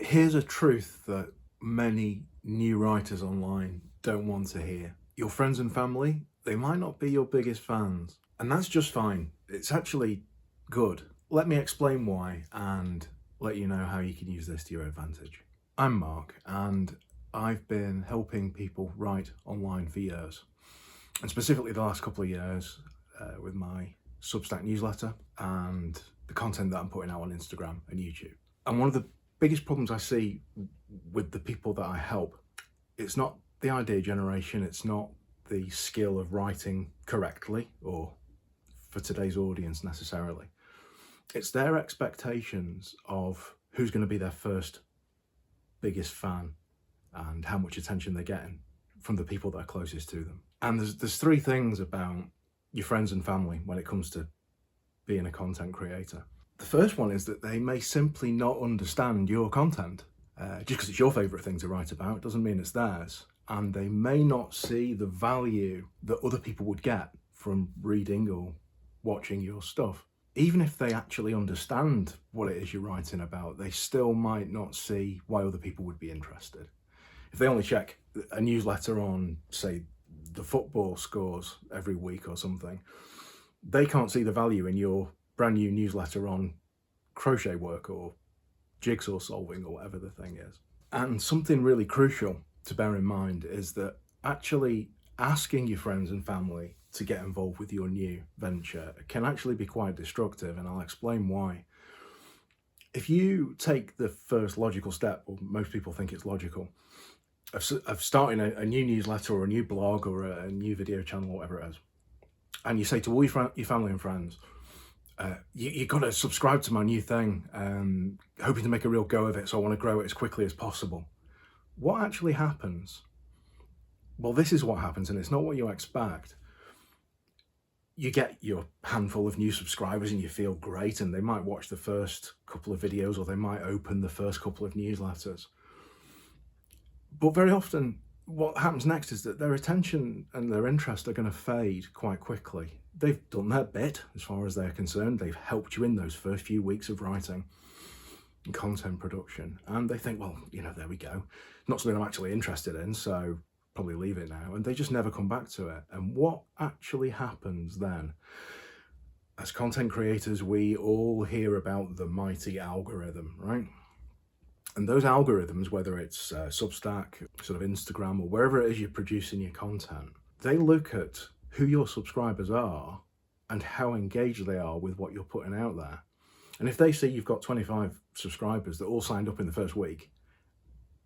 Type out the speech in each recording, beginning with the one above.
Here's a truth that many new writers online don't want to hear. Your friends and family, they might not be your biggest fans, and that's just fine. It's actually good. Let me explain why and let you know how you can use this to your advantage. I'm Mark, and I've been helping people write online for years, and specifically the last couple of years with my Substack newsletter and the content that I'm putting out on Instagram and YouTube. And one of the biggest problems I see with the people that I help, it's not the idea generation, it's not the skill of writing correctly or for today's audience necessarily. It's their expectations of who's going to be their first biggest fan and how much attention they're getting from the people that are closest to them. And there's three things about your friends and family when it comes to being a content creator. The first one is that they may simply not understand your content. Just because it's your favourite thing to write about doesn't mean it's theirs. And they may not see the value that other people would get from reading or watching your stuff. Even if they actually understand what it is you're writing about, they still might not see why other people would be interested. If they only check a newsletter on, say, the football scores every week or something, they can't see the value in your brand new newsletter on crochet work or jigsaw solving or whatever the thing is. And something really crucial to bear in mind is that actually asking your friends and family to get involved with your new venture can actually be quite destructive, and I'll explain why. If you take the first logical step, or most people think it's logical, of starting a new newsletter or a new blog or a new video channel or whatever it is, and you say to all your family and friends, you got to subscribe to my new thing, hoping to make a real go of it, so I want to grow it as quickly as possible. What actually happens? Well, this is what happens, and it's not what you expect. You get your handful of new subscribers and you feel great, and they might watch the first couple of videos or they might open the first couple of newsletters. But very often, what happens next is that their attention and their interest are going to fade quite quickly. They've done their bit as far as they're concerned. They've helped you in those first few weeks of writing and content production. And they think, well, there we go. Not something I'm actually interested in, so probably leave it now. And they just never come back to it. And what actually happens then? As content creators, we all hear about the mighty algorithm, right? And those algorithms, whether it's Substack, sort of Instagram, or wherever it is you're producing your content, they look at who your subscribers are and how engaged they are with what you're putting out there. And if they see you've got 25 subscribers that all signed up in the first week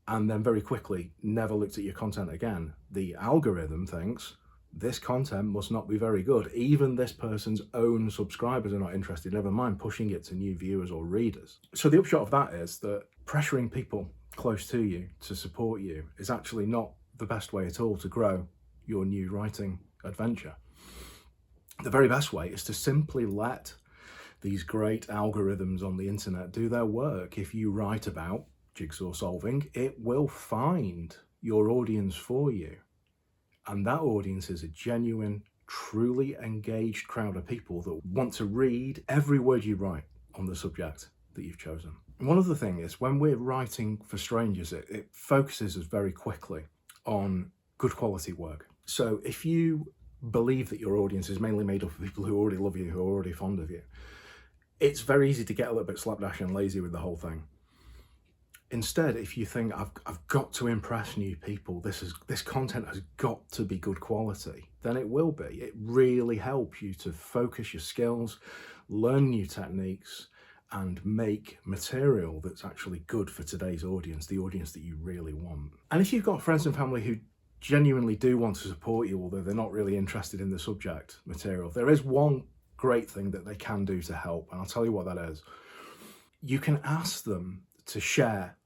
and then very quickly never looked at your content again, the algorithm thinks this content must not be very good. Even this person's own subscribers are not interested, never mind pushing it to new viewers or readers. So the upshot of that is that pressuring people close to you to support you is actually not the best way at all to grow your new writing adventure. The very best way is to simply let these great algorithms on the internet do their work. If you write about jigsaw solving, it will find your audience for you. And that audience is a genuine, truly engaged crowd of people that want to read every word you write on the subject that you've chosen. And one other thing is, when we're writing for strangers, it focuses us very quickly on good quality work. So if you believe that your audience is mainly made up of people who already love you, who are already fond of you, it's very easy to get a little bit slapdash and lazy with the whole thing. Instead, if you think, I've got to impress new people, this content has got to be good quality, then it will be. It really helps you to focus your skills, learn new techniques, and make material that's actually good for today's audience, the audience that you really want. And if you've got friends and family who genuinely do want to support you, although they're not really interested in the subject material, there is one great thing that they can do to help, and I'll tell you what that is. You can ask them to share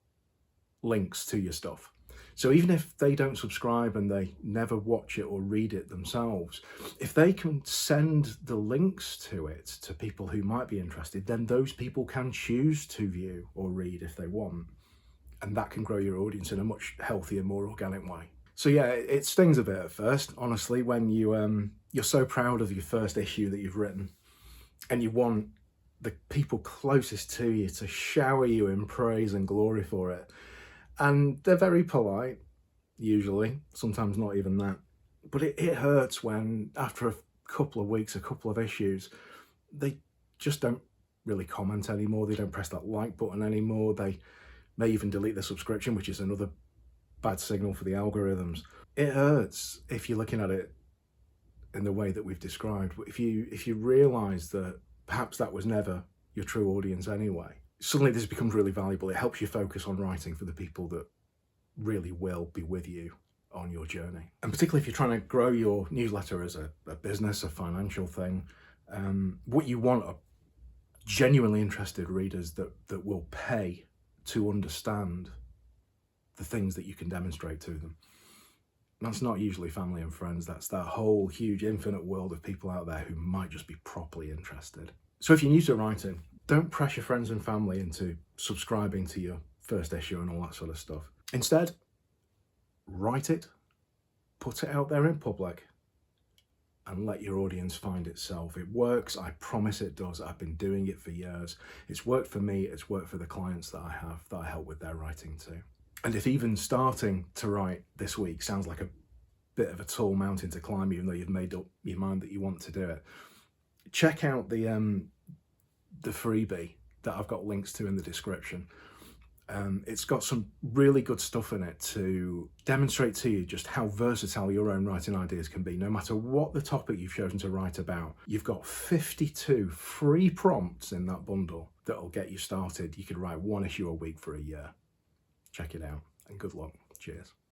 links to your stuff. So even if they don't subscribe and they never watch it or read it themselves, if they can send the links to it to people who might be interested, then those people can choose to view or read if they want. And that can grow your audience in a much healthier, more organic way. So yeah, it stings a bit at first, honestly, when you're so proud of your first issue that you've written and you want the people closest to you to shower you in praise and glory for it. And they're very polite, usually, sometimes not even that. But it hurts when, after a couple of weeks, a couple of issues, they just don't really comment anymore. They don't press that like button anymore. They may even delete the subscription, which is another bad signal for the algorithms. It hurts if you're looking at it in the way that we've described. But if you realise that perhaps that was never your true audience anyway, suddenly this becomes really valuable. It helps you focus on writing for the people that really will be with you on your journey. And particularly if you're trying to grow your newsletter as a business, a financial thing, what you want are genuinely interested readers that will pay to understand the things that you can demonstrate to them. That's not usually family and friends. That's that whole huge infinite world of people out there who might just be properly interested. So if you're new to writing, don't press your friends and family into subscribing to your first issue and all that sort of stuff. Instead, write it, put it out there in public, and let your audience find itself. It works, I promise it does. I've been doing it for years. It's worked for me, it's worked for the clients that I help with their writing too. And if even starting to write this week sounds like a bit of a tall mountain to climb, even though you've made up your mind that you want to do it, check out the freebie that I've got links to in the description. It's got some really good stuff in it to demonstrate to you just how versatile your own writing ideas can be. No matter what the topic you've chosen to write about, you've got 52 free prompts in that bundle that'll get you started. You could write one issue a week for a year. Check it out and good luck. Cheers.